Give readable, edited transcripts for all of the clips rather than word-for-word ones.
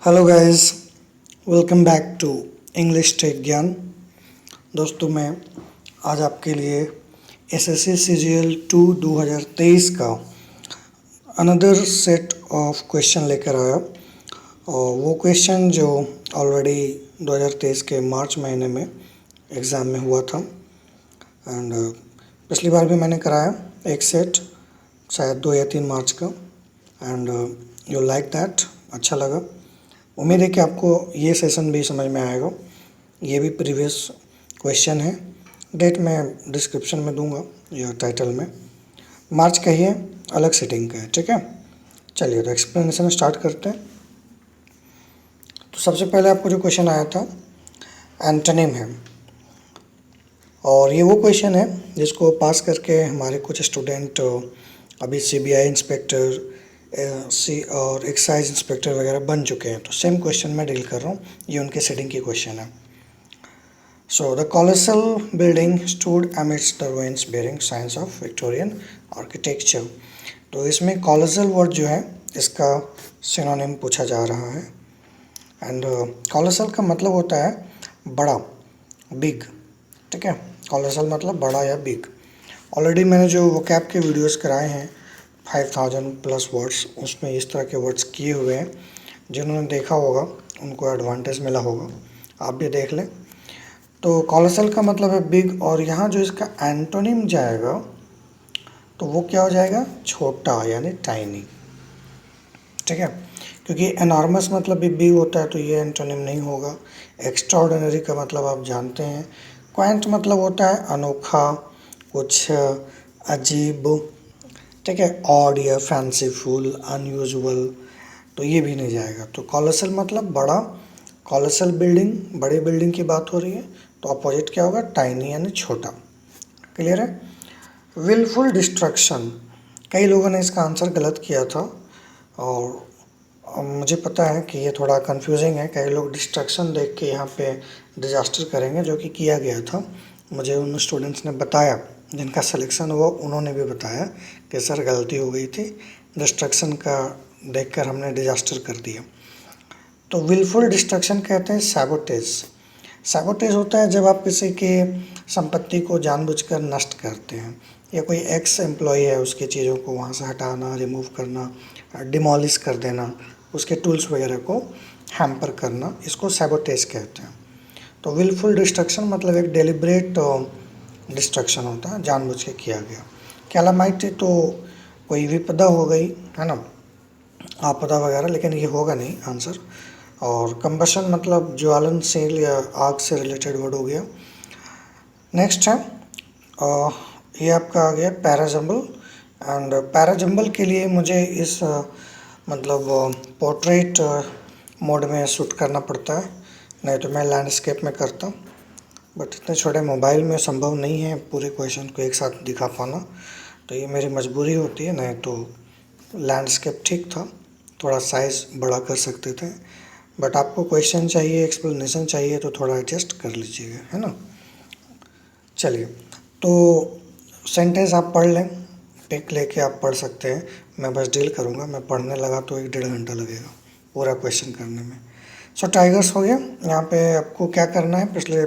Hello guys, welcome back to English tech Gyan. दोस्तों, मैं आज आपके लिए एसएससी सीजीएल 2 2023 का अनदर सेट ऑफ क्वेश्चन लेकर आया। और वो क्वेश्चन जो ऑलरेडी 2023 के मार्च महीने में एग्ज़ाम में हुआ था एंड पिछली बार भी मैंने कराया एक सेट, शायद 2 या 3 मार्च का। एंड यू लाइक दैट, अच्छा लगा। उम्मीद है कि आपको ये सेशन भी समझ में आएगा। ये भी प्रीवियस क्वेश्चन है। डेट मैं डिस्क्रिप्शन में दूंगा या टाइटल में। मार्च का ही है, अलग सेटिंग का है, ठीक है। चलिए तो एक्सप्लेनेशन स्टार्ट करते हैं। तो सबसे पहले आपको जो क्वेश्चन आया था एंटोनिम है, और ये वो क्वेश्चन है जिसको पास करके हमारे कुछ स्टूडेंट अभी सीबीआई इंस्पेक्टर और एक्साइज इंस्पेक्टर वगैरह बन चुके हैं। तो सेम क्वेश्चन मैं डील कर रहा हूँ, ये उनके सेटिंग की क्वेश्चन है। So the colossal building stood amidst the ruins bearing science of Victorian architecture. तो इसमें कॉलोसल वर्ड जो है इसका सिनोनिम पूछा जा रहा है। एंड कॉलोसल का मतलब होता है बड़ा, बिग, ठीक है। कॉलोसल मतलब बड़ा या बिग। ऑलरेडी मैंने जो वोकैब के वीडियोस कराए हैं 5000 प्लस वर्ड्स, उसमें इस तरह के वर्ड्स किए हुए हैं। जिन्होंने देखा होगा उनको एडवांटेज मिला होगा, आप भी देख लें। तो कॉलोसल का मतलब है बिग, और यहाँ जो इसका एंटोनिम जाएगा तो वो क्या हो जाएगा, छोटा यानी टाइनी, ठीक है। क्योंकि एनॉर्मस मतलब भी बिग होता है, तो ये एंटोनिम नहीं होगा। एक्स्ट्राऑर्डिनरी का मतलब आप जानते हैं। क्वांट मतलब होता है अनोखा, कुछ अजीब, ठीक है। ऑड या फैंसीफुल, अनयूजुअल, तो ये भी नहीं जाएगा। तो कॉलोसल मतलब बड़ा, कॉलोसल बिल्डिंग, बड़ी बिल्डिंग की बात हो रही है, तो अपोजिट क्या होगा, टाइनी यानी छोटा। क्लियर है। विलफुल डिस्ट्रक्शन, कई लोगों ने इसका आंसर गलत किया था, और मुझे पता है कि ये थोड़ा कंफ्यूजिंग है। कई लोग डिस्ट्रक्शन देख के यहाँ पे डिजास्टर करेंगे, जो कि किया गया था। मुझे उन स्टूडेंट्स ने बताया, जिनका सिलेक्शन हुआ, उन्होंने भी बताया कि सर गलती हो गई थी, डिस्ट्रक्शन का देखकर हमने डिजास्टर कर दिया। तो विलफुल डिस्ट्रक्शन कहते हैं सैबोटेज। सैबोटेज होता है जब आप किसी के संपत्ति को जानबूझकर नष्ट करते हैं, या कोई एक्स एम्प्लॉय है उसकी चीज़ों को वहाँ से हटाना, रिमूव करना, डिमोलिश कर देना, उसके टूल्स वगैरह को हैम्पर करना, इसको सैबोटेज कहते हैं। तो विलफुल डिस्ट्रक्शन मतलब एक डेलिब्रेट डिस्ट्रक्शन होता है, जानबूझ के किया गया। कैलामाइटी तो कोई विपदा हो गई है ना, आपदा वगैरह, लेकिन ये होगा नहीं आंसर। और कंबशन मतलब ज्वालनशील या आग से रिलेटेड वर्ड हो गया। नेक्स्ट है ये आपका आ गया पैराजम्बल। एंड पैराजम्बल के लिए मुझे इस मतलब पोर्ट्रेट मोड में शूट करना पड़ता है, नहीं तो मैं लैंडस्केप में करता। बट इतने छोटे मोबाइल में संभव नहीं है पूरे क्वेश्चन को एक साथ दिखा पाना, तो ये मेरी मजबूरी होती है। नहीं तो लैंडस्केप ठीक था, थोड़ा साइज़ बड़ा कर सकते थे। बट आपको क्वेश्चन चाहिए, एक्सप्लेनेशन चाहिए, तो थोड़ा एडजस्ट कर लीजिएगा, है ना। चलिए, तो सेंटेंस आप पढ़ लें, पिक लेके आप पढ़ सकते हैं। मैं बस डील करूँगा, मैं पढ़ने लगा तो 1 डेढ़ घंटा लगेगा पूरा क्वेश्चन करने में। सो टाइगर्स हो गया। यहाँ पे आपको क्या करना है, पिछले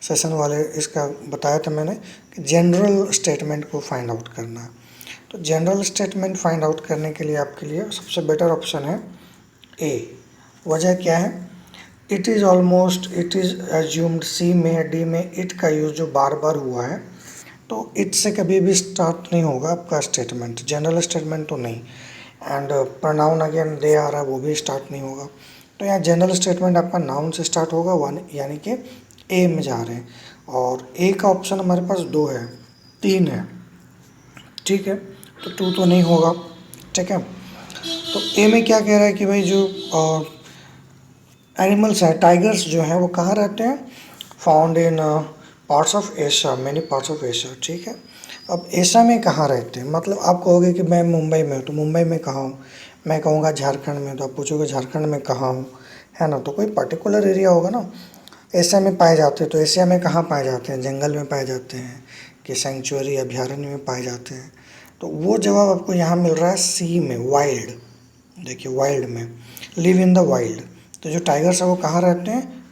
सेशन वाले इसका बताया था मैंने कि जनरल स्टेटमेंट को फाइंड आउट करना है। तो जनरल स्टेटमेंट फाइंड आउट करने के लिए आपके लिए सबसे बेटर ऑप्शन है ए। वजह क्या है, it is almost, it is assumed, C में, डी में इट का यूज़ जो बार बार हुआ है, तो इट से कभी भी स्टार्ट नहीं होगा आपका स्टेटमेंट, जनरल स्टेटमेंट तो नहीं। एंड प्रोनाउन अगेन दे आ रहा है, वो भी स्टार्ट नहीं होगा। तो यहाँ जनरल स्टेटमेंट आपका नाउन से स्टार्ट होगा, वन यानी कि ए में जा रहे हैं। और ए का ऑप्शन हमारे पास 2 है, 3 है, ठीक है। तो 2 तो नहीं होगा, ठीक है। तो ए में क्या कह रहा है कि भाई जो एनिमल्स हैं, टाइगर्स जो हैं, वो कहाँ रहते हैं, found in parts of Asia, many parts of Asia, ठीक है। अब एशिया में कहाँ रहते हैं, मतलब आप कहोगे कि मैं मुंबई में हूँ, तो मुंबई में कहाँ हूँ। मैं कहूँगा झारखंड में, तो आप पूछोगे झारखंड में कहाँ हूँ, है ना। तो कोई पर्टिकुलर एरिया होगा ना। एशिया में पाए जाते हैं, तो एशिया में कहाँ पाए जाते हैं, जंगल में पाए जाते हैं कि सेंचुरी अभयारण्य में पाए जाते हैं। तो वो जवाब आपको यहाँ मिल रहा है सी में, वाइल्ड। देखिए वाइल्ड में, लिव इन द वाइल्ड, तो जो टाइगर्स है वो कहाँ रहते हैं?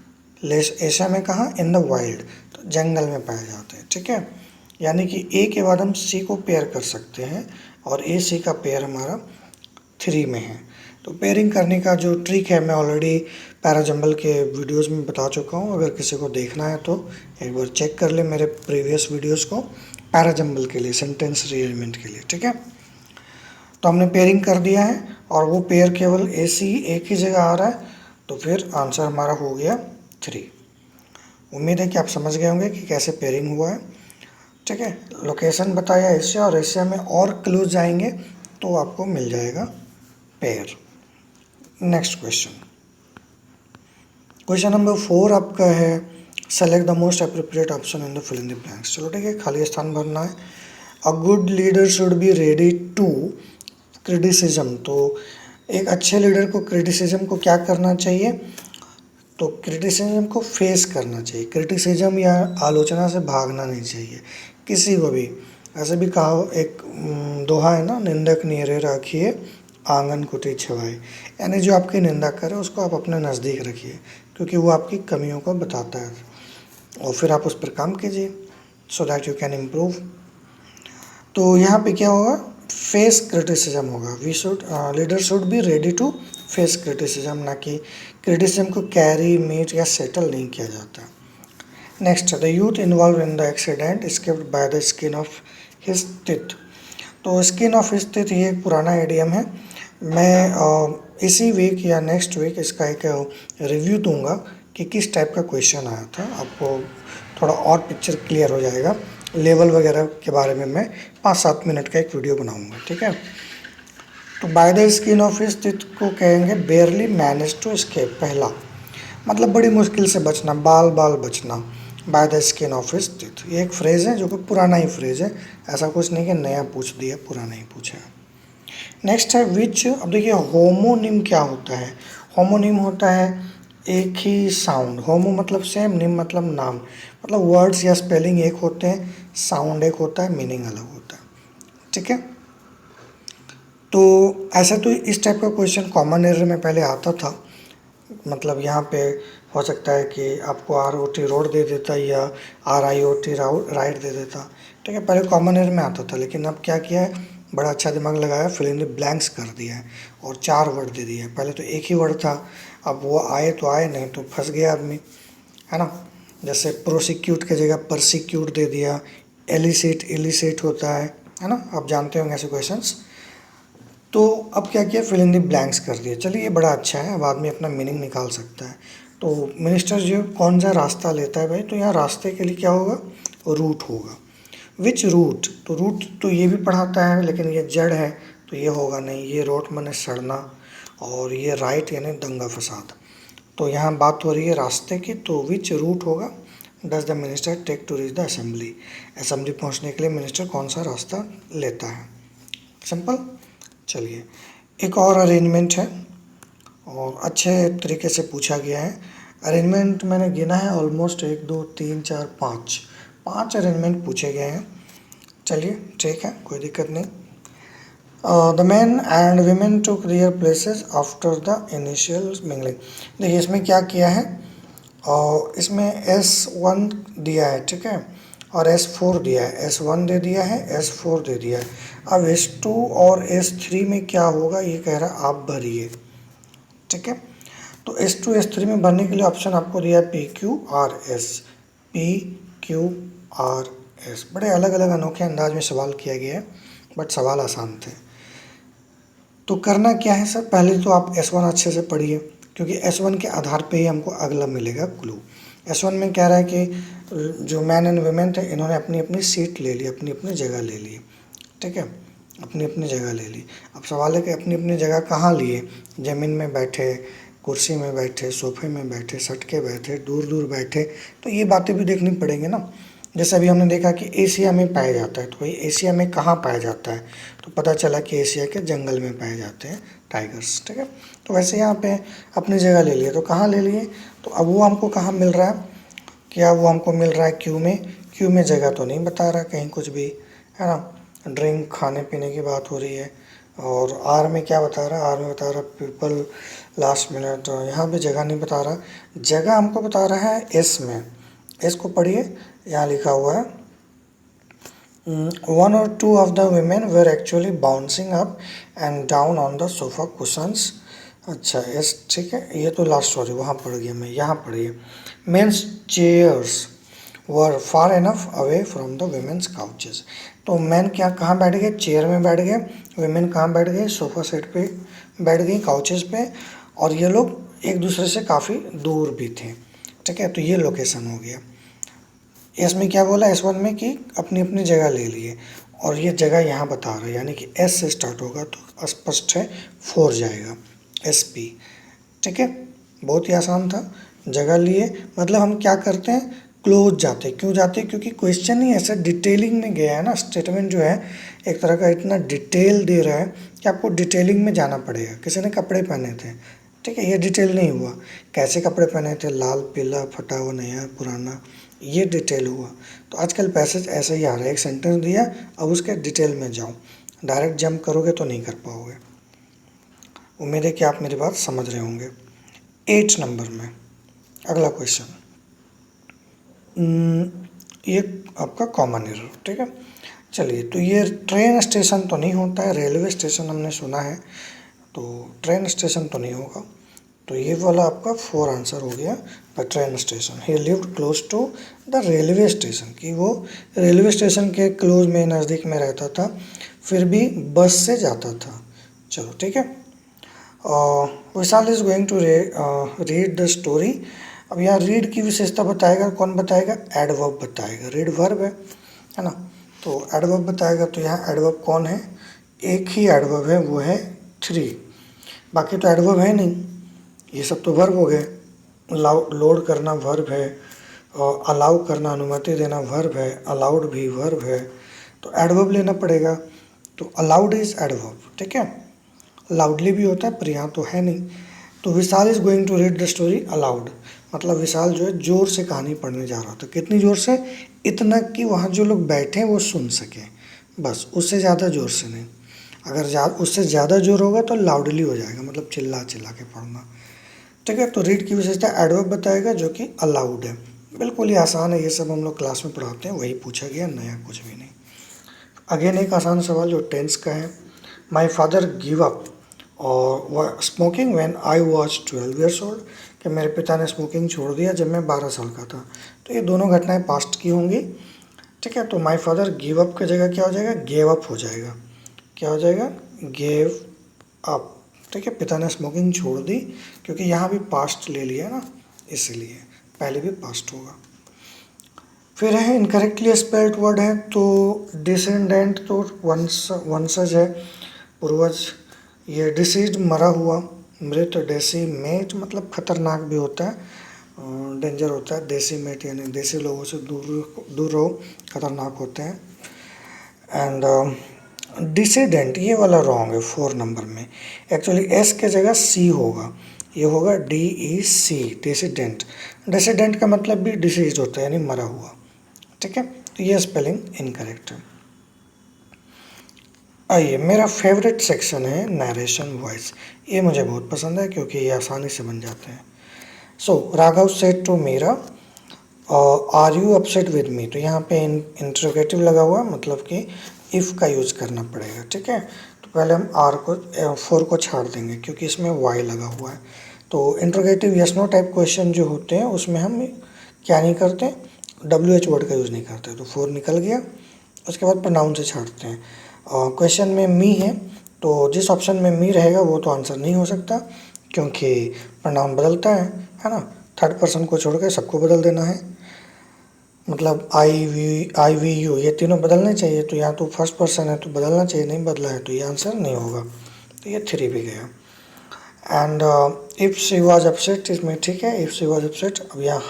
एशिया में कहाँ? इन द वाइल्ड, तो जंगल में पाए जाते हैं, ठीक है। यानी कि ए के बाद हम सी को पेयर कर सकते हैं और ए सी का पेयर हमारा 3 में है। तो पेयरिंग करने का जो ट्रिक है मैं ऑलरेडी पैराजंबल के वीडियोस में बता चुका हूँ। अगर किसी को देखना है तो एक बार चेक कर ले मेरे प्रीवियस वीडियोस को पैराजंबल के लिए, सेंटेंस रीअरेंजमेंट के लिए, ठीक है। तो हमने पेयरिंग कर दिया है और वो पेयर केवल ए सी एक ही जगह आ रहा है, तो फिर आंसर हमारा हो गया 3। उम्मीद है कि आप समझ गए होंगे कि कैसे पेयरिंग हुआ है, ठीक है। लोकेशन बताया एशिया, और एशिया में और क्लोज जाएंगे तो आपको मिल जाएगा पेयर। नेक्स्ट क्वेश्चन नंबर 4 आपका है, select the most appropriate option in the fill in the blanks. चलो ठीक है, खाली स्थान भरना है। A good leader should be ready to criticism. तो एक अच्छे लीडर को क्रिटिसिज्म को क्या करना चाहिए? तो क्रिटिसिज्म को फेस करना चाहिए। क्रिटिसिज्म या आलोचना से भागना नहीं चाहिए किसी को भी। ऐसे भी कहा, एक दोहा है ना, निंदक नेरे राखिए आंगन कुटी छवाए। यानी जो आपकी निंदा करे उसको आप अपने नज़दीक रखिए, क्योंकि वो आपकी कमियों को बताता है और फिर आप उस पर काम कीजिए so that you can improve. तो यहाँ पे क्या होगा? फेस क्रिटिसिज्म होगा। Leader should be ready to face criticism, ना कि क्रिटिसिज्म को कैरी, मीट या सेटल नहीं किया जाता। Next, the youth involve in the accident escaped by the skin of his teeth. तो स्किन ऑफ हिज टीथ ये एक पुराना एडियम है। मैं इसी वीक या नेक्स्ट वीक इसका एक रिव्यू दूंगा कि किस टाइप का क्वेश्चन आया था। आपको थोड़ा और पिक्चर क्लियर हो जाएगा। लेवल वगैरह के बारे में मैं 5-7 मिनट का एक वीडियो बनाऊंगा, ठीक है। तो by the skin of his teeth को कहेंगे बेयरली मैनेज टू एस्केप। पहला मतलब बड़ी मुश्किल से बचना, बाल बाल बचना, by the skin of his teeth. ये एक फ्रेज़ है जो कि पुराना ही फ्रेज़ है, ऐसा कुछ नहीं कि नया पूछ दिया, पुराना ही पूछा है। नेक्स्ट है विच। अब देखिए होमोनिम क्या होता है? होमोनिम होता है एक ही साउंड। होमो मतलब सेम, निम मतलब नाम, मतलब वर्ड्स या स्पेलिंग एक होते हैं, साउंड एक होता है, मीनिंग अलग होता है, ठीक है। तो ऐसा तो इस टाइप का क्वेश्चन कॉमन एरर में पहले आता था। मतलब यहाँ पे हो सकता है कि आपको ROT रोड दे देता या RIOT राइट दे देता, ठीक है। पहले कॉमन एरर में आता था, लेकिन अब क्या किया है, बड़ा अच्छा दिमाग लगाया, फिल इन द ब्लैंक्स कर दिया है और 4 वर्ड दे दिए हैं। पहले तो एक ही वर्ड था, अब वो आए तो आए, नहीं तो फंस गया आदमी, है ना। जैसे प्रोसिक्यूट की जगह परसिक्यूट दे दिया, एलिसिट इलिसिट होता है ना, आप जानते होंगे ऐसे क्वेश्चंस। तो अब क्या किया, फिल इन द ब्लैंक्स कर दिया। चलिए ये बड़ा अच्छा है, अब आदमी अपना मीनिंग निकाल सकता है। तो मिनिस्टर जो कौन सा रास्ता लेता है भाई, तो यहाँ रास्ते के लिए क्या होगा, रूट होगा। विच रूट, तो रूट तो ये भी पढ़ाता है, लेकिन ये जड़ है तो ये होगा नहीं। ये रोट माने सड़ना, और ये राइट यानी दंगा फसाद। तो यहाँ बात हो रही है रास्ते की, तो विच रूट होगा, does the minister take to reach the assembly. Assembly पहुँचने के लिए मिनिस्टर कौन सा रास्ता लेता है, सिंपल। चलिए एक और अरेंजमेंट है और अच्छे तरीके से पूछा गया है। अरेंजमेंट मैंने गिना है ऑलमोस्ट 1 2 3 4 5 अरेंजमेंट पूछे गए हैं। चलिए ठीक है, कोई दिक्कत नहीं। The man and women took there places after the initial mingling. देखिए इसमें क्या किया है, और इसमें S1 दिया है, ठीक है, और S4 दिया है। S1 दे दिया है, S4 दे दिया है। अब S2 और S3 में क्या होगा, ये कह रहा है आप भरिए, ठीक है। तो S2 S3 में भरने के लिए ऑप्शन आपको दिया है PQRS, PQRS। बड़े अलग अलग अनोखे अंदाज में सवाल किया गया है, बट सवाल आसान थे। तो करना क्या है सर, पहले तो आप S1 अच्छे से पढ़िए, क्योंकि S1 के आधार पे ही हमको अगला मिलेगा क्लू। S1 में कह रहा है कि जो मैन एंड वुमेन थे इन्होंने अपनी अपनी सीट ले ली, अपनी अपनी जगह ले ली, ठीक है, अपनी अपनी जगह ले ली। अब सवाल है कि अपनी अपनी जगह कहाँ लिए, ज़मीन में बैठे, कुर्सी में बैठे, सोफे में बैठे, सट के बैठे, दूर दूर बैठे, तो ये बातें भी देखनी पड़ेंगी ना। जैसे अभी हमने देखा कि एशिया में पाया जाता है, तो भाई एशिया में कहाँ पाया जाता है, तो पता चला कि एशिया के जंगल में पाए जाते हैं टाइगर्स, ठीक है। तो वैसे यहाँ पे अपनी जगह ले लिए, तो कहाँ ले लिए, तो अब वो हमको कहाँ मिल रहा है, क्या वो हमको मिल रहा है क्यू में। क्यू में जगह तो नहीं बता रहा कहीं कुछ भी, है ना। ड्रिंक खाने पीने की बात हो रही है, और आर में क्या बता रहा है, आर में बता रहा है पीपल लास्ट मिनट, यहाँ पे जगह नहीं बता रहा, जगह हमको बता रहा है एस में। एस को पढ़िए, यहाँ लिखा हुआ है one or two of the women were actually bouncing up and down on the sofa cushions। अच्छा यस ठीक है, ये तो लास्ट सॉरी वहाँ पढ़ गया मैं, यहाँ पढ़िए men's chairs were far enough away from the women's couches। तो मैन क्या कहाँ बैठ गए, चेयर में बैठ गए, women कहाँ बैठ गए, सोफा सेट पे बैठ गई, काउचेस पे, और ये लोग एक दूसरे से काफ़ी दूर भी थे। ठीक है, तो ये लोकेशन हो गया। एस में क्या बोला, S1 में कि अपनी अपनी जगह ले लिए, और ये जगह यहाँ बता रहा है, यानी कि S से स्टार्ट होगा तो स्पष्ट है 4 जाएगा, SP। ठीक है, बहुत ही आसान था। जगह लिए मतलब हम क्या करते हैं, क्लोज जाते हैं। क्यों जाते हैं, क्योंकि क्वेश्चन ही ऐसा डिटेलिंग में गया है ना, स्टेटमेंट जो है एक तरह का इतना डिटेल दे रहा है कि आपको डिटेलिंग में जाना पड़ेगा। किसी ने कपड़े पहने थे, ठीक है, ये डिटेल नहीं हुआ, कैसे कपड़े पहने थे, लाल पीला फटा हुआ नया पुराना, ये डिटेल हुआ। तो आजकल पैसेज ऐसा ही आ रहा है, एक सेंटेंस दिया अब उसके डिटेल में जाओ, डायरेक्ट जंप करोगे तो नहीं कर पाओगे। उम्मीद है कि आप मेरी बात समझ रहे होंगे। 8 नंबर में अगला क्वेश्चन, ये आपका कॉमन एरर। ठीक है, चलिए, तो ये ट्रेन स्टेशन तो नहीं होता है, रेलवे स्टेशन हमने सुना है, तो ट्रेन स्टेशन तो नहीं होगा। तो ये वाला आपका 4 आंसर हो गया। The train station, he lived close to the railway station, कि वो रेलवे स्टेशन के क्लोज में नज़दीक में रहता था, फिर भी बस से जाता था। चलो ठीक है, Vishal is going to read the story. अब यहाँ रीड की विशेषता बताएगा, कौन बताएगा, एडवर्ब बताएगा। रीड वर्ब है ना, तो एडवर्ब बताएगा। तो यहाँ एडवर्ब कौन है, एक ही एडवर्ब है, वो है 3, बाकी तो एडवर्ब है नहीं, ये सब तो वर्ब हो गए। लोड करना वर्ब है, अलाउ करना अनुमति देना वर्ब है, अलाउड भी वर्ब है, तो एडवर्ब लेना पड़ेगा। तो अलाउड इज एडवर्ब। ठीक है, लाउडली भी होता है पर यहाँ तो है नहीं। तो Vishal is going to read the story aloud, मतलब विशाल जो है जोर से कहानी पढ़ने जा रहा था। कितनी जोर से, इतना कि वहाँ जो लोग बैठे हैं वो सुन सके, बस, उससे ज़्यादा जोर से नहीं। अगर उससे ज़्यादा जोर होगा तो लाउडली हो जाएगा, मतलब चिल्ला चिल्ला के पढ़ना। ठीक है, तो रीड की विशेषता एडवर्ब बताएगा जो कि अलाउड है। बिल्कुल ही आसान है, ये सब हम लोग क्लास में पढ़ाते हैं, वही पूछा गया, नया कुछ भी नहीं। अगेन एक आसान सवाल जो टेंस का है, माई फादर गिव अप और smoking when I was 12 years old, कि मेरे पिता ने स्मोकिंग छोड़ दिया जब मैं 12 साल का था। तो ये दोनों घटनाएं पास्ट की होंगी। ठीक है, तो माई फादर गिव अप की जगह क्या हो जाएगा, गेव अप हो जाएगा। क्या हो जाएगा, गेव अप। ठीक है, पिता ने स्मोकिंग छोड़ दी, क्योंकि यहाँ भी पास्ट ले लिया ना, इसलिए पहले भी पास्ट होगा। फिर है इनकरेक्टली स्पेल्ड वर्ड है, तो डिसेंडेंट तो वंशज है, पूर्वज। ये डिसीज्ड मरा हुआ, मृत, डेसीमेट मतलब खतरनाक भी होता है, डेंजर होता है। डेसीमेट यानी देसी लोगों से दूर दूर रहो, खतरनाक होते हैं। एंड डिसीडेंट, ये वाला रॉन्ग है 4 नंबर में, एक्चुअली एस के जगह सी होगा, ये होगा DEC, डिसीडेंट। डिसीडेंट का मतलब भी डिसीज होता है, यानी मरा हुआ। ठीक है, तो ये स्पेलिंग इनकरेक्ट है। आइए, मेरा फेवरेट सेक्शन है नरेशन वॉइस। ये मुझे बहुत पसंद है क्योंकि ये आसानी से बन जाते हैं। So Raghav said to Meera, are you upset with me, तो यहाँ पे इंट्रोगेटिव लगा हुआ है, मतलब कि इफ़ का यूज़ करना पड़ेगा। ठीक है, तो पहले हम फोर को छाड़ देंगे क्योंकि इसमें वाई लगा हुआ है। तो interrogative yes no type question जो होते हैं उसमें हम क्या नहीं करते, WH वर्ड का यूज़ नहीं करते। तो 4 निकल गया। उसके बाद प्रोनाउन से छाड़ते हैं। क्वेश्चन में मी है, तो जिस ऑप्शन में मी रहेगा वो तो आंसर नहीं हो सकता, क्योंकि प्रोनाउन बदलता है ना, थर्ड पर्सन को छोड़ के सबको बदल देना है। मतलब आई वी यू ये तीनों बदलने चाहिए, तो यहाँ तो फर्स्ट पर्सन है तो बदलना चाहिए, नहीं बदला है तो ये आंसर नहीं होगा। तो ये 3 भी गया। And if she was upset, इसमें ठीक है, इफ़ शी वॉज अपसेट। अब यहाँ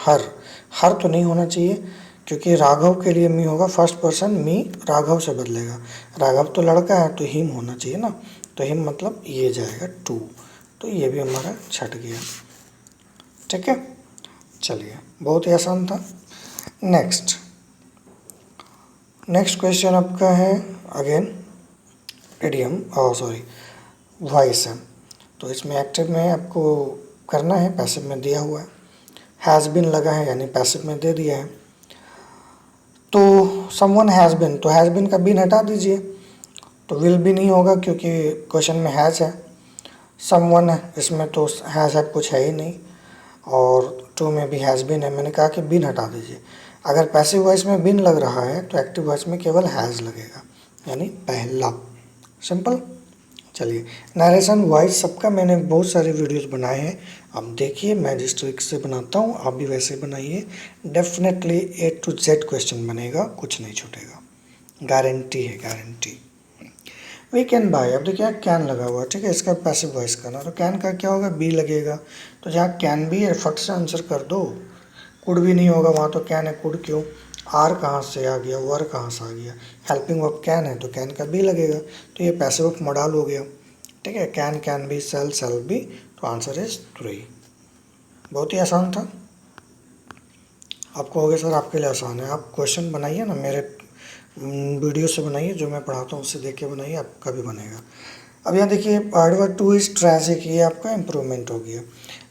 हर तो नहीं होना चाहिए, क्योंकि राघव के लिए मी होगा, फर्स्ट पर्सन मी राघव से बदलेगा। राघव तो लड़का है तो हिम होना चाहिए ना, तो हिम मतलब ये जाएगा 2, तो ये भी हमारा छट गया। ठीक है, चलिए, बहुत ही आसान था। नेक्स्ट क्वेश्चन आपका है अगेन इडियम और सॉरी वॉइस है। तो इसमें एक्टिव में आपको करना है, पैसिव में दिया हुआ है। हैज़ बिन लगा है यानी पैसिव में दे दिया है। तो समवन हैज़ बिन, तो हैज़ बिन का बिन हटा दीजिए, तो विल भी नहीं होगा क्योंकि क्वेश्चन में हैज़ है। समवन है, इसमें तो हैज़ है कुछ है ही नहीं, और टू में भी हैज़ बिन है। मैंने कहा कि बिन हटा दीजिए। अगर पैसिव वॉइस में बिन लग रहा है तो एक्टिव वॉइस में केवल हैज़ लगेगा, यानी पहला। सिंपल। चलिए, नरेशन वॉइस सबका मैंने बहुत सारे वीडियोस बनाए हैं, आप देखिए। मैं जिस तरीके से बनाता हूँ आप भी वैसे बनाइए। Definitely A to Z question बनेगा, कुछ नहीं छूटेगा, गारंटी है, गारंटी। वी कैन बाय, अब देखिए कैन लगा हुआ, ठीक है, इसका पैसिव वॉइस करना, तो कैन का क्या होगा, बी लगेगा। तो जहाँ कैन बी है फट से आंसर कर दो। कुड भी नहीं होगा वहाँ, तो कैन है, कुड क्यों। आर कहाँ से आ गया, वर कहाँ से आ गया। हेल्पिंग वर्ब कैन है तो कैन का बी लगेगा, तो ये पैसिव ऑफ मॉडल हो गया। ठीक है, can, can be, sell, sell be, तो आंसर इज 3। बहुत ही आसान था। आपको हो गया सर, आपके लिए आसान है। आप क्वेश्चन बनाइए ना, मेरे वीडियो से बनाइए, जो मैं पढ़ाता हूँ उससे देख के बनाइए, आपका भी बनेगा। अब यहाँ देखिए एडवर्ब टू इज ट्रैजिक, ये आपका इम्प्रूवमेंट हो गया।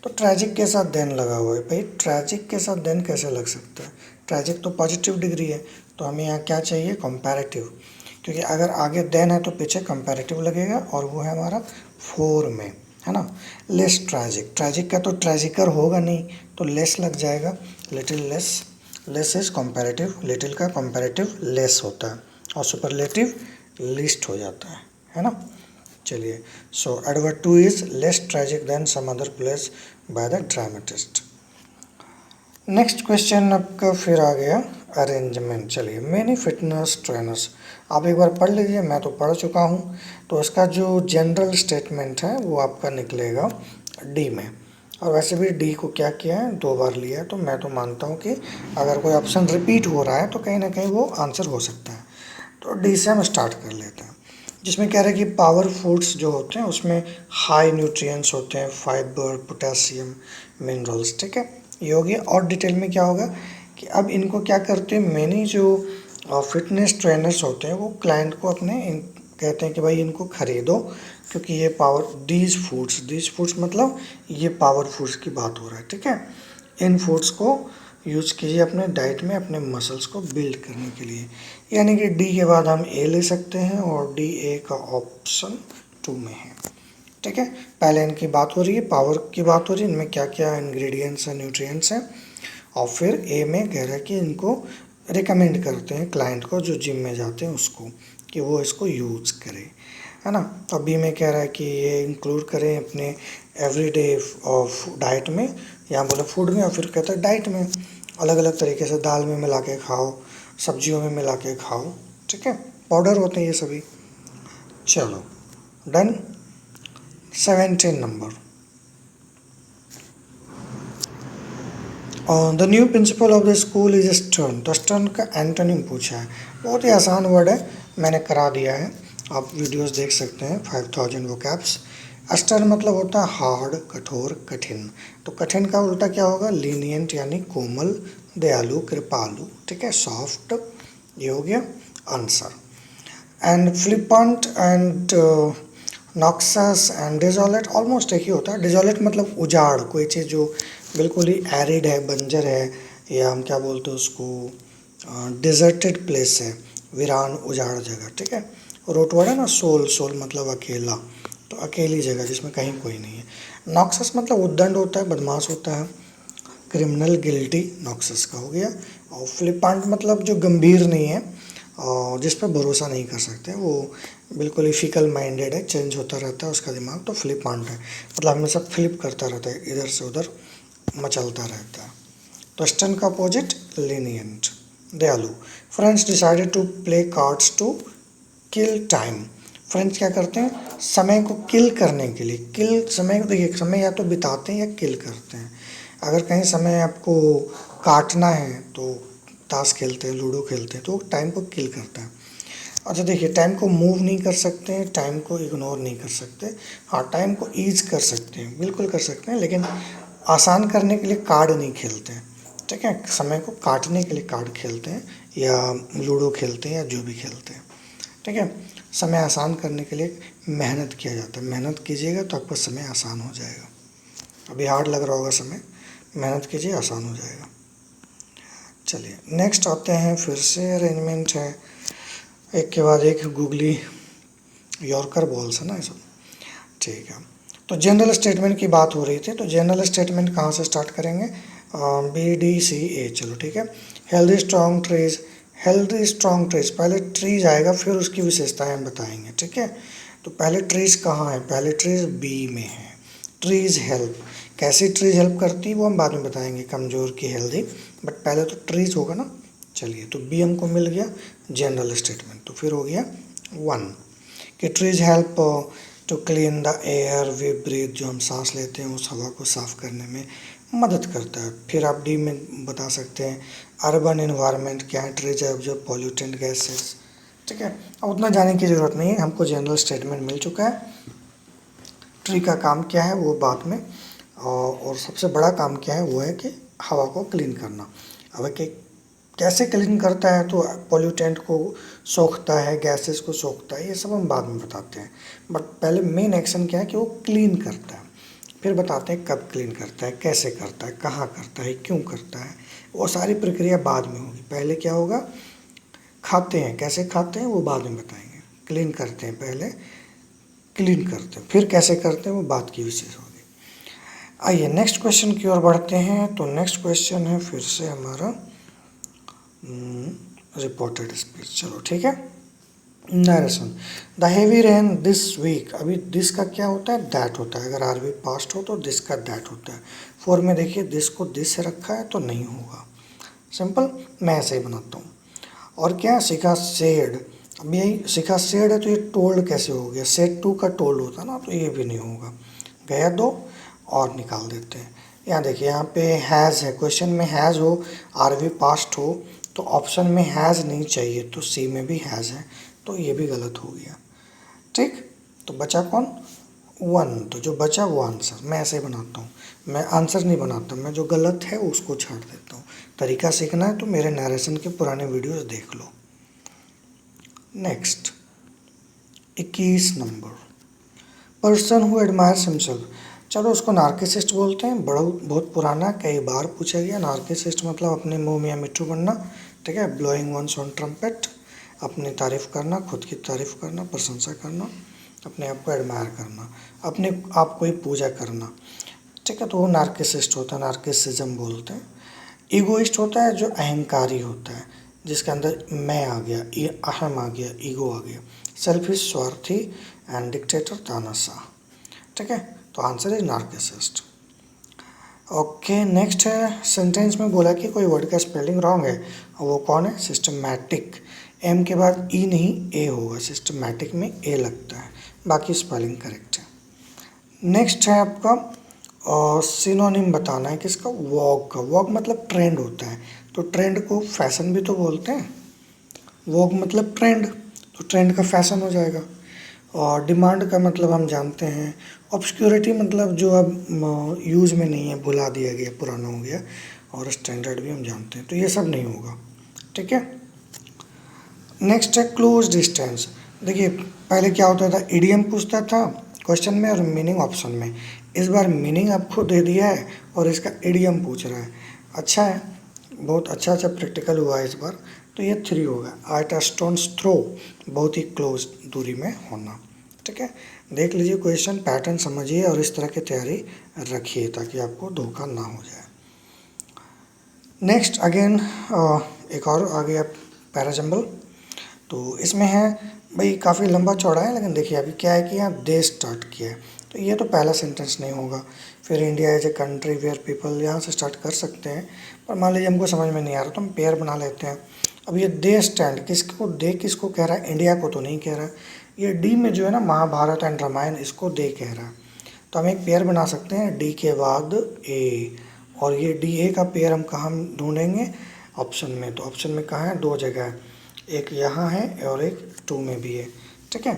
तो ट्रैजिक के साथ देन लगा हुआ है, भाई ट्रैजिक के साथ देन कैसे लग सकता है। ट्रैजिक तो पॉजिटिव डिग्री है, तो हमें यहाँ क्या चाहिए, कंपैरेटिव, क्योंकि अगर आगे देन है तो पीछे कंपैरेटिव लगेगा, और वो है हमारा 4 में, है ना। लेस ट्रैजिक, ट्रैजिक का तो ट्रैजिकर होगा नहीं, तो लेस लग जाएगा, little less. Less is comparative, little का कंपैरेटिव लेस होता है, और सुपरलेटिव लिस्ट हो जाता है ना। चलिए, so adverb two is less tragic than some other place by the dramatist. Next question आपका फिर आ गया अरेंजमेंट। चलिए, मेनी फिटनेस ट्रेनर्स, आप एक बार पढ़ लीजिए, मैं तो पढ़ चुका हूँ। तो इसका जो जनरल स्टेटमेंट है वो आपका निकलेगा डी में, और वैसे भी डी को क्या किया है, 2 बार लिया है, तो मैं तो मानता हूँ कि अगर कोई ऑप्शन रिपीट हो रहा है तो कहीं ना कहीं वो आंसर हो सकता है। तो डी से हम स्टार्ट कर लेते हैं, जिसमें कह रहे हैं कि पावर फूड्स जो होते हैं उसमें हाई न्यूट्रिएंट्स होते हैं, फाइबर, पोटेशियम, मिनरल्स। ठीक है, ये हो गया। और डिटेल में क्या होगा कि अब इनको क्या करते हैं, मैंने जो फिटनेस ट्रेनर्स होते हैं वो क्लाइंट को अपने कहते हैं कि भाई इनको खरीदो, क्योंकि ये पावर, दीज फूड्स मतलब ये पावर फूड्स की बात हो रहा है। ठीक है, इन फूड्स को यूज़ कीजिए अपने डाइट में, अपने मसल्स को बिल्ड करने के लिए। यानी कि डी के बाद हम ए ले सकते हैं, और डी ए का ऑप्शन 2 में है। ठीक है, पहले इनकी बात हो रही है, पावर की बात हो रही है, इनमें क्या क्या इंग्रेडिएंट्स हैं, न्यूट्रिएंट्स हैं, और फिर ए में कह रहा है कि इनको रिकमेंड करते हैं क्लाइंट को, जो जिम में जाते हैं उसको, कि वो इसको यूज़ करे, है ना। तो बी में कह रहा है कि ये इंक्लूड करें अपने एवरीडे ऑफ डाइट में, या बोले फूड में, और फिर कहता है डाइट में अलग अलग तरीके से, दाल में मिला के खाओ, सब्जियों में मिला के खाओ। ठीक है, पाउडर होते हैं ये सभी। चलो done. 17 number, the new principle of the school is stern. तो स्टर्न का एंटोनिम पूछा है, बहुत ही आसान वर्ड है, मैंने करा दिया है, आप वीडियोस देख सकते हैं। 5000 वोकैब्स। स्टर्न मतलब होता है हार्ड, कठोर, कठिन। तो कठिन का उल्टा क्या होगा, लीनियंट यानी कोमल, दयालु, कृपालु। ठीक है, सॉफ्ट, ये हो गया answer. And flippant and noxious and desolate almost एक ही होता है। डिजोलेट मतलब उजाड़, कोई चीज़ जो बिल्कुल ही एरिड है, बंजर है, या हम क्या बोलते हैं उसको, डिजर्टेड प्लेस है, वीरान, उजाड़ जगह। ठीक है, रोट वर्ड है ना, सोल, सोल मतलब अकेला, तो अकेली जगह जिसमें कहीं कोई नहीं है। नॉक्सस मतलब उद्दंड होता है, बदमाश होता है, क्रिमिनल, गिल्टी, नॉक्सस का हो गया। और फ्लिपंट मतलब जो गंभीर नहीं है, और जिस पर भरोसा नहीं कर सकते, वो बिल्कुल ही फिकल माइंडेड है, चेंज होता रहता है उसका दिमाग, तो फ्लिपंट है, मतलब हमेशा फ्लिप करता रहता है, इधर से उधर मचलता रहता है। तो स्टर्न का अपोजिट लीनियंट, दयालु। Friends decided to play cards to kill time. Friends क्या करते हैं, समय को किल करने के लिए, किल समय को देखिए, समय या तो बिताते हैं या किल करते हैं। अगर कहीं समय आपको काटना है तो ताश खेलते हैं, लूडो खेलते हैं, तो टाइम को किल करता है। अच्छा देखिए, टाइम को मूव नहीं कर सकते हैं, टाइम को इग्नोर नहीं कर सकते, हाँ टाइम को ईज कर सकते हैं, बिल्कुल कर सकते हैं, लेकिन आसान करने के लिए कार्ड नहीं खेलते हैं। ठीक है, समय को काटने के लिए कार्ड खेलते हैं, या लूडो खेलते हैं, या जो भी खेलते हैं। ठीक है, समय आसान करने के लिए मेहनत किया जाता है। मेहनत कीजिएगा तो आपका समय आसान हो जाएगा। अभी हार्ड लग रहा होगा समय, मेहनत कीजिए आसान हो जाएगा। चलिए नेक्स्ट आते हैं, फिर से अरेंजमेंट है, एक के बाद एक गूगली यॉर्कर बॉल्स है ना ये सब। ठीक है, तो जनरल स्टेटमेंट की बात हो रही थी, तो जनरल स्टेटमेंट कहाँ से स्टार्ट करेंगे? BDCA, चलो ठीक है। Healthy strong trees, healthy strong trees, पहले ट्रीज आएगा फिर उसकी विशेषताएं हम बताएंगे, ठीक है। तो पहले ट्रीज कहाँ है? पहले ट्रीज बी में है। ट्रीज हेल्प, कैसी ट्रीज हेल्प करती है वो हम बाद में बताएंगे, कमज़ोर की हेल्दी, बट पहले तो ट्रीज होगा ना। चलिए, तो बी हमको मिल गया जनरल स्टेटमेंट, तो फिर हो गया 1 कि trees help to clean the air we breathe, जो हम सांस लेते हैं उस हवा को साफ करने में मदद करता है। फिर आप डी में बता सकते हैं अर्बन इन्वायरमेंट क्या है? ट्रीज एब्जॉर्ब पॉल्यूटेंट गैसेस, ठीक है। अब उतना जाने की ज़रूरत नहीं है, हमको जनरल स्टेटमेंट मिल चुका है। ट्री का काम क्या है वो बाद में, और सबसे बड़ा काम क्या है वो है कि हवा को क्लीन करना। हवा के कैसे क्लीन करता है? तो पॉल्यूटेंट को सोखता है, गैसेस को सोखता है, ये सब हम बाद में बताते हैं। बट पहले मेन एक्शन क्या है कि वो क्लीन करता है। फिर बताते हैं कब क्लीन करता है, कैसे करता है, कहाँ करता है, क्यों करता है, वो सारी प्रक्रिया बाद में होगी। पहले क्या होगा? खाते हैं, कैसे खाते हैं वो बाद में बताएंगे। क्लीन करते हैं, पहले क्लीन करते हैं, फिर कैसे करते हैं वो बात की विशेष होगी। आइए नेक्स्ट क्वेश्चन की ओर बढ़ते हैं। तो नेक्स्ट क्वेश्चन है फिर से हमारा रिपोर्टेड स्पीच, चलो ठीक है। Narration, the heavy rain this week, अभी दिस का क्या होता है? दैट होता है। अगर आरवी पास्ट हो तो दिस का दैट होता है। 4 में देखिए दिस को दिस से रखा है तो नहीं होगा, सिंपल, मैं ऐसे ही बनाता हूँ। और क्या? शिखा सेड, अब यही शिखा सेड है तो ये टोल्ड कैसे हो गया? सेड 2 का टोल्ड होता ना, तो ये भी नहीं होगा। गया 2 और निकाल देते हैं। यहाँ देखिए, यहाँ पे हैज़ है, क्वेश्चन में हैज़ हो, आरवी पास्ट हो, तो ऑप्शन में हैज़ नहीं चाहिए, तो सी में भी हैज़ है, तो ये भी गलत हो गया, ठीक। तो बचा कौन? 1, तो जो बचा वो आंसर। मैं ऐसे ही बनाता हूँ, मैं आंसर नहीं बनाता, मैं जो गलत है उसको छाड़ देता हूँ। तरीका सीखना है तो मेरे नरेशन के पुराने वीडियोस देख लो। Next 21 number, person who admires himself, चलो उसको नार्किसिस्ट बोलते हैं। बड़ा बहुत पुराना, कई बार पूछा गया। नार्किसिस्ट मतलब अपने मुंह में मिट्टू बनना, ठीक है। ब्लोइंग वंस ऑन ट्रम्पेट, अपनी तारीफ करना, खुद की तारीफ करना, प्रशंसा करना, अपने आप को एडमायर करना, अपने आप को ही पूजा करना, ठीक है। तो वो नार्किसिस्ट होता है, नार्किसिज्म बोलते हैं। ईगोइस्ट होता है जो अहंकारी होता है, जिसके अंदर मैं आ गया, ये अहम आ गया, ईगो आ गया। सेल्फिश, स्वार्थी, एंड डिक्टेटर, तानाशाह, ठीक है। तो आंसर इज नार्किसिस्ट। ओके नेक्स्ट है, सेंटेंस में बोला कि कोई वर्ड का स्पेलिंग रॉन्ग है, और वो कौन है? सिस्टमैटिक, एम के बाद ई नहीं ए होगा, सिस्टमैटिक में ए लगता है, बाकी स्पेलिंग करेक्ट है। नेक्स्ट है आपका सिनोनिम बताना है किसका? वॉग का। वॉग मतलब ट्रेंड होता है, तो ट्रेंड को फैशन भी तो बोलते हैं। वॉग मतलब ट्रेंड, तो ट्रेंड का फैशन हो जाएगा। और डिमांड का मतलब हम जानते हैं। ऑब्सक्योरिटी मतलब जो अब यूज़ में नहीं है, भुला दिया गया, पुराना हो गया। और स्टैंडर्ड भी हम जानते हैं, तो ये सब नहीं होगा, ठीक है। नेक्स्ट है क्लोज डिस्टेंस। देखिए पहले क्या होता था, इडियम पूछता था क्वेश्चन में और मीनिंग ऑप्शन में। इस बार मीनिंग आपको दे दिया है और इसका इडियम पूछ रहा है। अच्छा है, बहुत अच्छा प्रैक्टिकल हुआ है इस बार। तो ये 3 होगा। एट अ स्टोन्स थ्रो, बहुत ही क्लोज दूरी में होना, ठीक है। देख लीजिए क्वेश्चन, पैटर्न समझिए और इस तरह की तैयारी रखिए ताकि आपको धोखा ना हो जाए। नेक्स्ट अगेन एक और आ गया पैराजम्बल। तो इसमें है भाई काफ़ी लंबा चौड़ा है, लेकिन देखिए अभी क्या है कि यहाँ दे स्टार्ट किया है, तो ये तो पहला सेंटेंस नहीं होगा। फिर India as a country where people, यहाँ से स्टार्ट कर सकते हैं, पर मान लीजिए हमको समझ में नहीं आ रहा तो हम पेयर बना लेते हैं। अब ये दे स्टैंड, किसको दे, किसको कह रहा है? इंडिया को तो नहीं कह रहा है। ये डी में जो है ना, महाभारत एंड रामायण, इसको दे कह रहा है। तो हम एक पेयर बना सकते हैं, डी के बाद ए, और ये डी ए का पेयर हम कहाँ ढूंढेंगे? ऑप्शन में। तो ऑप्शन में कहाँ है? 2 जगह है, एक यहाँ है और एक 2 में भी है, ठीक है।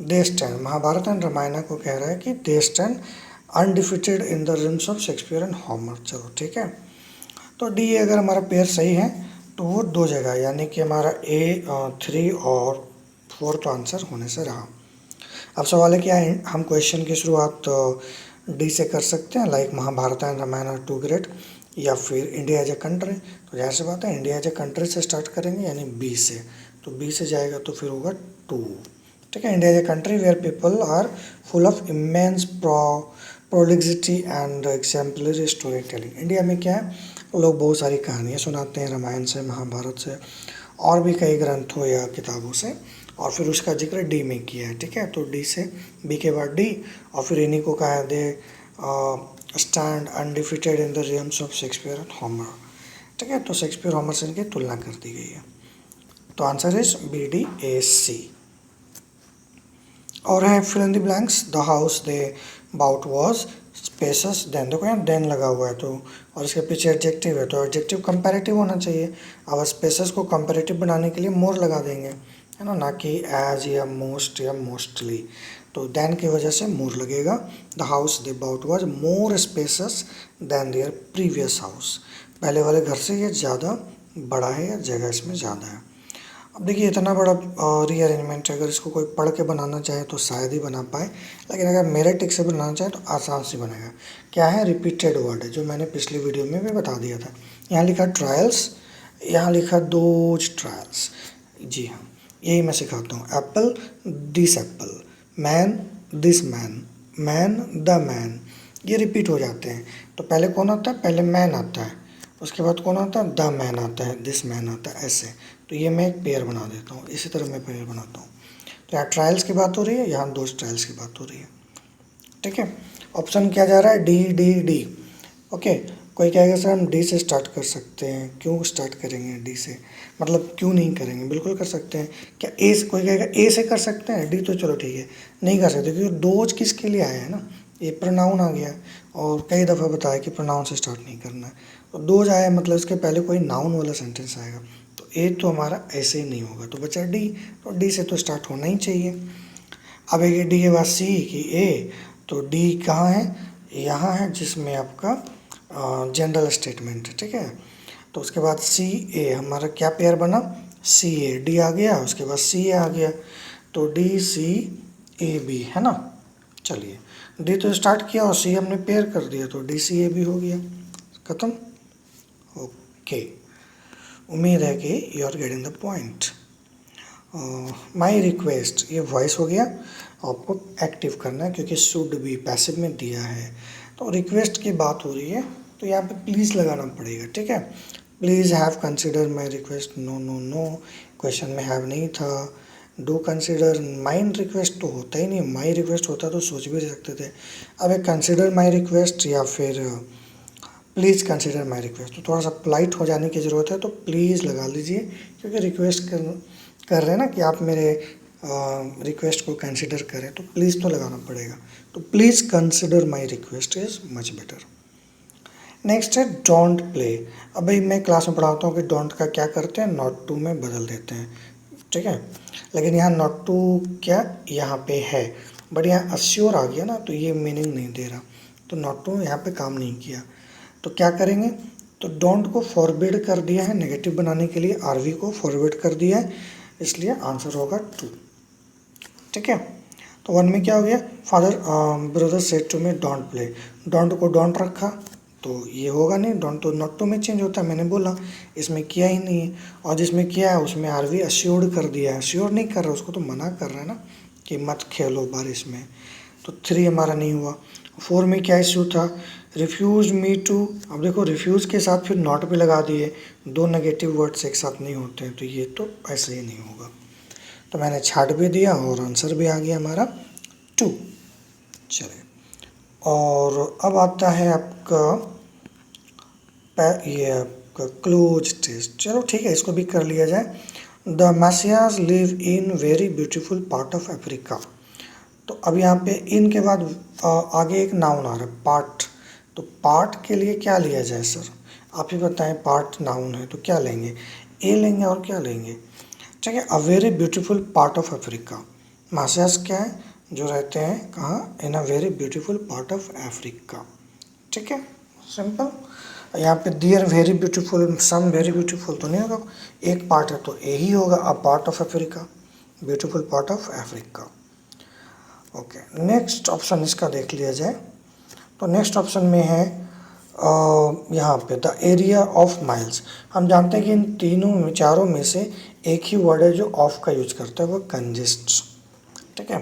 They stand, Mahabharata and Ramayana को कह रहा है कि they stand undefeated in the realms of Shakespeare and Homer, चलो ठीक है। तो डी अगर हमारा पेयर सही है तो वो 2 जगह, यानी कि हमारा ए 3 और फोर्थ आंसर होने से रहा। अब सवाल है क्या है, हम क्वेश्चन की शुरुआत डी से कर सकते हैं, like Mahabharata and Ramayana are two great, या फिर इंडिया एज ए कंट्री। तो जाहिर सी बात है इंडिया एज ए कंट्री से स्टार्ट करेंगे, यानी बी से। तो बी से जाएगा तो फिर होगा टू। ठीक है, India as a country where people are full of immense prolixity and exemplary story telling. India में क्या है, लोग बहुत सारी कहानियाँ सुनाते हैं रामायण से, महाभारत से, और भी कई ग्रंथों या किताबों से, और फिर उसका जिक्र डी में किया है। ठीक है, तो डी से, बी के बाद डी, और फिर इन्हीं को कहा they stand undefeated in the realms of Shakespeare and Homer. ठीक है, तो शेक्सपियर होमर से इनकी तुलना कर दी गई है। तो answer is B D A C. और है fill in the blanks, the house they bought was spacious then. देखो यहाँ देन लगा हुआ है, तो और इसके पीछे एडजेक्टिव है, तो एडजेक्टिव कंपैरेटिव होना चाहिए। अब स्पेसस को कंपैरेटिव बनाने के लिए मोर लगा देंगे, है ना कि एज या मोस्ट या मोस्टली। तो देन की वजह से मोर लगेगा। The house they bought was more spaces than their previous house. पहले वाले घर से ये ज़्यादा बड़ा है, या जगह इसमें ज़्यादा है। अब देखिए इतना बड़ा रीअरेंजमेंट है, अगर इसको कोई पढ़ के बनाना चाहे तो शायद ही बना पाए, लेकिन अगर मेरे टिक से बनाना चाहे तो आसान से बनेगा। क्या है, रिपीटेड वर्ड है, जो मैंने पिछली वीडियो में भी बता दिया था। यहाँ लिखा ट्रायल्स, यहाँ लिखा दोज ट्रायल्स। जी हाँ, यही मैं सिखाता हूँ। Apple, this Apple, man, this man, man, the man, ये रिपीट हो जाते हैं। तो पहले कौन आता है, पहले मैन आता है, उसके बाद कौन आता है, द मैन आता है, दिस मैन आता है, ऐसे। तो ये मैं एक पेयर बना देता हूँ, इसी तरह मैं पेयर बनाता हूँ। तो यहाँ ट्रायल्स की बात हो रही है, यहाँ दो ट्रायल्स की बात हो रही है। ठीक है, ऑप्शन क्या जा रहा है, डी डी डी। ओके, कोई कहेगा सर हम डी से स्टार्ट कर सकते हैं, क्यों स्टार्ट करेंगे डी से, मतलब क्यों नहीं करेंगे, बिल्कुल कर सकते हैं। क्या ए से, कोई कहेगा ए से कर सकते हैं, डी तो चलो ठीक है, नहीं कर सकते क्योंकि दोज किसके लिए आया है ना, ये प्रोनाउन आ गया, और कई दफ़ा बताया कि प्रोनाउन से स्टार्ट नहीं करना है। तो दोज आया मतलब इसके पहले कोई नाउन वाला सेंटेंस आएगा, तो ए तो हमारा ऐसे ही नहीं होगा, तो बचा डी। तो डी से तो स्टार्ट होना ही चाहिए। अब एक डी के बाद सी कि ए, तो डी कहाँ है, यहाँ है, जिसमें आपका जनरल स्टेटमेंट है। ठीक है, तो उसके बाद सी ए, हमारा क्या पेयर बना, सी ए, डी आ गया, उसके बाद सी ए आ गया, तो डी सी ए बी, है ना। चलिए, डी तो स्टार्ट किया और सी हमने पेयर कर दिया, तो डी सी ए बी हो गया, खत्म। ओके, उम्मीद है कि you are getting the point. My request, ये वॉइस हो गया, आपको एक्टिव करना है क्योंकि शुड बी पैसिव में दिया है। तो रिक्वेस्ट की बात हो रही है, तो यहाँ पे प्लीज़ लगाना पड़ेगा। ठीक है, please have consider my request, no no no, question में हैव नहीं था। डू कंसिडर माइन रिक्वेस्ट तो होता ही नहीं, माई रिक्वेस्ट होता तो सोच भी सकते थे। अब एक कंसिडर माई रिक्वेस्ट या फिर प्लीज़ कंसिडर माई रिक्वेस्ट, तो थोड़ा सा पोलाइट हो जाने की ज़रूरत है, तो प्लीज़ लगा लीजिए, क्योंकि रिक्वेस्ट कर रहे हैं ना कि आप मेरे रिक्वेस्ट को कंसिडर करें, तो प्लीज़ तो लगाना पड़ेगा। तो please consider my request is much better. Next है डोंट प्ले। अब भाई मैं क्लास में पढ़ाता हूँ कि डोंट का क्या करते हैं, नॉट टू में बदल देते हैं। ठीक है, लेकिन यहाँ नॉट टू क्या यहाँ पे है, बट यहाँ अश्योर आ गया ना, तो ये मीनिंग नहीं दे रहा, तो नॉट टू यहाँ पे काम नहीं किया। तो क्या करेंगे, तो डोंट को फॉरबिड कर दिया है, नेगेटिव बनाने के लिए आरवी को फॉरबिड कर दिया है, इसलिए आंसर होगा टू। ठीक है, तो वन में क्या हो गया, father brother said to me don't play, don't को डोंट रखा, तो ये होगा नहीं, डोंट तो नॉट टू में चेंज होता है, मैंने बोला इसमें किया ही नहीं है। और जिसमें किया है उसमें आरवी अश्योर्ड कर दिया है, अश्योर नहीं कर रहा, उसको तो मना कर रहा है ना कि मत खेलो बारिश में। तो थ्री हमारा नहीं हुआ। फोर में क्या इश्यू था, रिफ्यूज मी टू। अब देखो रिफ्यूज़ के साथ फिर नॉट भी लगा दिए, दो नेगेटिव वर्ड्स एक साथ नहीं होते हैं, तो ये तो ऐसे ही नहीं होगा। तो मैंने छाट भी दिया और आंसर भी आ गया हमारा टू। चलिए, और अब आता है आपका ये आपका क्लोज टेस्ट। चलो ठीक है, इसको भी कर लिया जाए। The Maasais live in very beautiful part of Africa. तो अब यहाँ पे इन के बाद आगे एक नाउन आ रहा है, पार्ट। तो पार्ट के लिए क्या लिया जाए सर, आप ही बताएं। पार्ट नाउन है तो क्या लेंगे, ए लेंगे और क्या लेंगे। ठीक है, a very beautiful part of Africa. Maasais क्या है, जो रहते हैं कहाँ, in a very beautiful part of Africa. ठीक है, सिंपल। यहाँ पे there very beautiful, some very beautiful तो नहीं होगा, एक पार्ट है तो ए ही होगा, a part of Africa. Beautiful part of Africa. Okay, next option इसका देख लिया जाए। तो नेक्स्ट ऑप्शन में है यहाँ पे द एरिया ऑफ माइल्स। हम जानते हैं कि इन तीनों में, चारों में से एक ही वर्ड है जो ऑफ का यूज करता है, वो कंजिस्ट। ठीक है,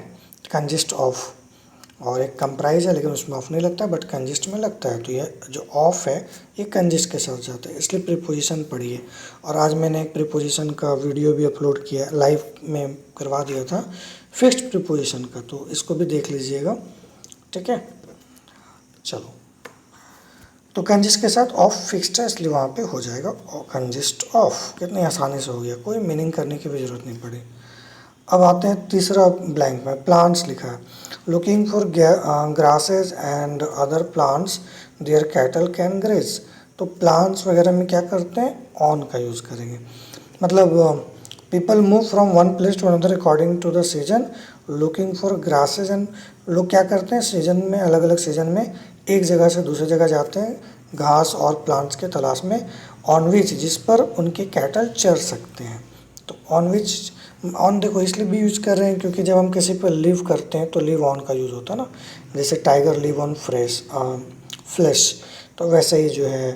कंजिस्ट ऑफ, और एक कंप्राइज है लेकिन उसमें ऑफ नहीं लगता, बट कंजिस्ट में लगता है। तो ये जो ऑफ है ये कंजिस्ट के साथ जाता है, इसलिए प्रीपोजिशन पढ़िए। और आज मैंने एक प्रीपोजिशन का वीडियो भी अपलोड किया, लाइव में करवा दिया था फिक्स्ड प्रीपोजिशन का, तो इसको भी देख लीजिएगा। ठीक है, चलो, तो कंजिस्ट के साथ ऑफ फिक्स्ड है इसलिए वहाँ पे हो जाएगा कंजिस्ट ऑफ। कितनी आसानी से हो गया, कोई मीनिंग करने की भी ज़रूरत नहीं पड़ी। अब आते हैं तीसरा ब्लैंक में, प्लांट्स लिखा है। Looking for grasses and other plants there cattle can graze. तो प्लांट्स वगैरह में क्या करते हैं, ऑन का यूज़ करेंगे। मतलब people move from one place to another according to the season, looking for grasses and, लोग क्या करते हैं सीजन में, अलग अलग सीजन में एक जगह से दूसरी जगह जाते हैं घास और प्लांट्स के तलाश में, ऑन विच, जिस पर उनके कैटल चर सकते हैं। तो ऑन विच, ऑन देखो इसलिए भी यूज कर रहे हैं क्योंकि जब हम किसी पर लिव करते हैं तो लिव ऑन का यूज़ होता है ना, जैसे टाइगर लिव ऑन फ्लेश, तो वैसे ही जो है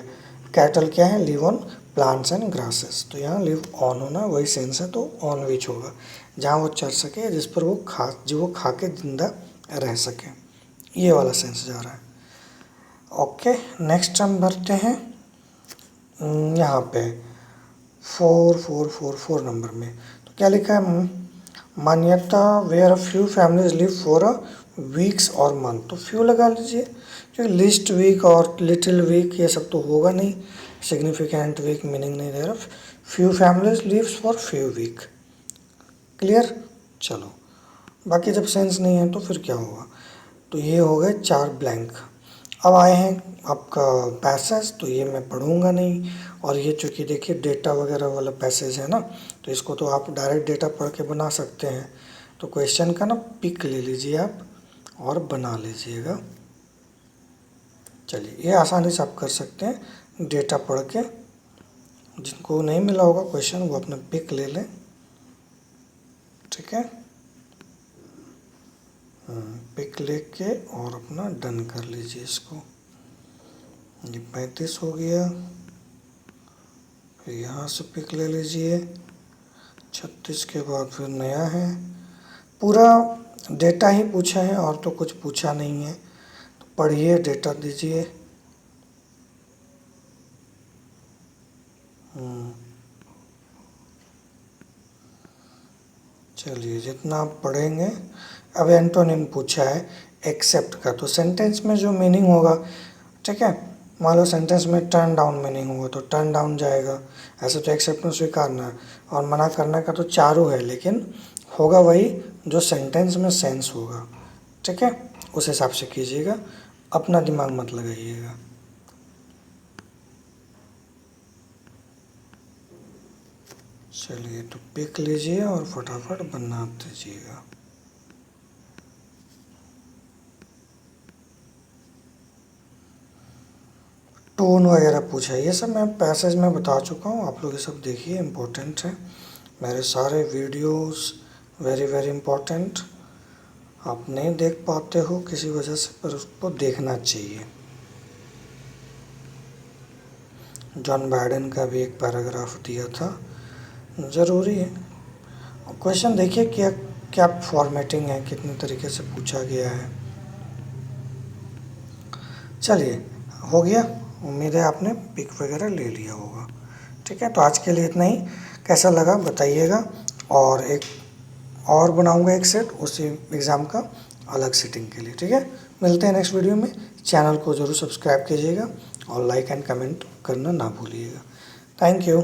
कैटल क्या है, live on plants and grasses. तो यहाँ लिव ऑन होना वही सेंस है, तो ऑन विच होगा, जहाँ वो चर सके, जिस पर वो खा के जिंदा रह सके, ये वाला सेंस जा रहा है। ओके, नेक्स्ट हम भरते हैं यहाँ पे 4444 नंबर में। तो क्या लिखा है, मान्यता where few families live for a weeks और मंथ। तो फ्यू लगा लीजिए, क्योंकि लिस्ट वीक और लिटिल वीक ये सब तो होगा नहीं, सिग्निफिकेंट वीक मीनिंग नहीं दे रहा। Few families lives for few week. Clear, चलो, बाकी जब सेंस नहीं है तो फिर क्या होगा। तो ये हो गए 4 ब्लैंक। अब आए हैं आपका पैसेज, तो ये मैं पढ़ूंगा नहीं, और ये चूँकि देखिए डेटा वगैरह वाला पैसेज है ना, तो इसको तो आप डायरेक्ट डेटा पढ़ के बना सकते हैं। तो क्वेश्चन का ना पिक ले लीजिए आप और बना लीजिएगा। चलिए, ये आसानी से आप कर सकते हैं डेटा पढ़ के। जिनको नहीं मिला होगा क्वेश्चन वो अपना पिक ले लें। ठीक है, पिक लेके और अपना डन कर लीजिए इसको। ये 35 हो गया, फिर यहाँ से पिक ले लीजिए, 36 के बाद फिर नया है। पूरा डेटा ही पूछा है और तो कुछ पूछा नहीं है, तो पढ़िए, डेटा दीजिए। चलिए, जितना आप पढ़ेंगे। अब एंटोनिम पूछा है एक्सेप्ट का, तो सेंटेंस में जो मीनिंग होगा, ठीक है, मान लो सेंटेंस में टर्न डाउन मीनिंग होगा तो टर्न डाउन जाएगा। ऐसे तो एक्सेप्ट में स्वीकारना है, और मना करने का तो चारों है, लेकिन होगा वही जो सेंटेंस में सेंस होगा। ठीक है, उस हिसाब से कीजिएगा, अपना दिमाग मत लगाइएगा। चलिए, तो पिक लीजिए और फटाफट बना दीजिएगा। टोन वगैरह पूछा है, ये सब मैं पैसेज में बता चुका हूँ, आप लोग ये सब देखिए, इम्पोर्टेंट है। मेरे सारे वीडियोस वेरी वेरी इम्पोर्टेंट। आप नहीं देख पाते हो किसी वजह से, पर उसको देखना चाहिए। जॉन बाइडेन का भी एक पैराग्राफ दिया था, ज़रूरी है। क्वेश्चन देखिए क्या क्या फॉर्मेटिंग है, कितने तरीके से पूछा गया है। चलिए, हो गया, उम्मीद है आपने पिक वगैरह ले लिया होगा। ठीक है, तो आज के लिए इतना ही। कैसा लगा बताइएगा, और एक और बनाऊंगा एक सेट उसी एग्ज़ाम का अलग सेटिंग के लिए। ठीक है, मिलते हैं नेक्स्ट वीडियो में। चैनल को ज़रूर सब्सक्राइब कीजिएगा और लाइक एंड कमेंट करना ना भूलिएगा। Thank you.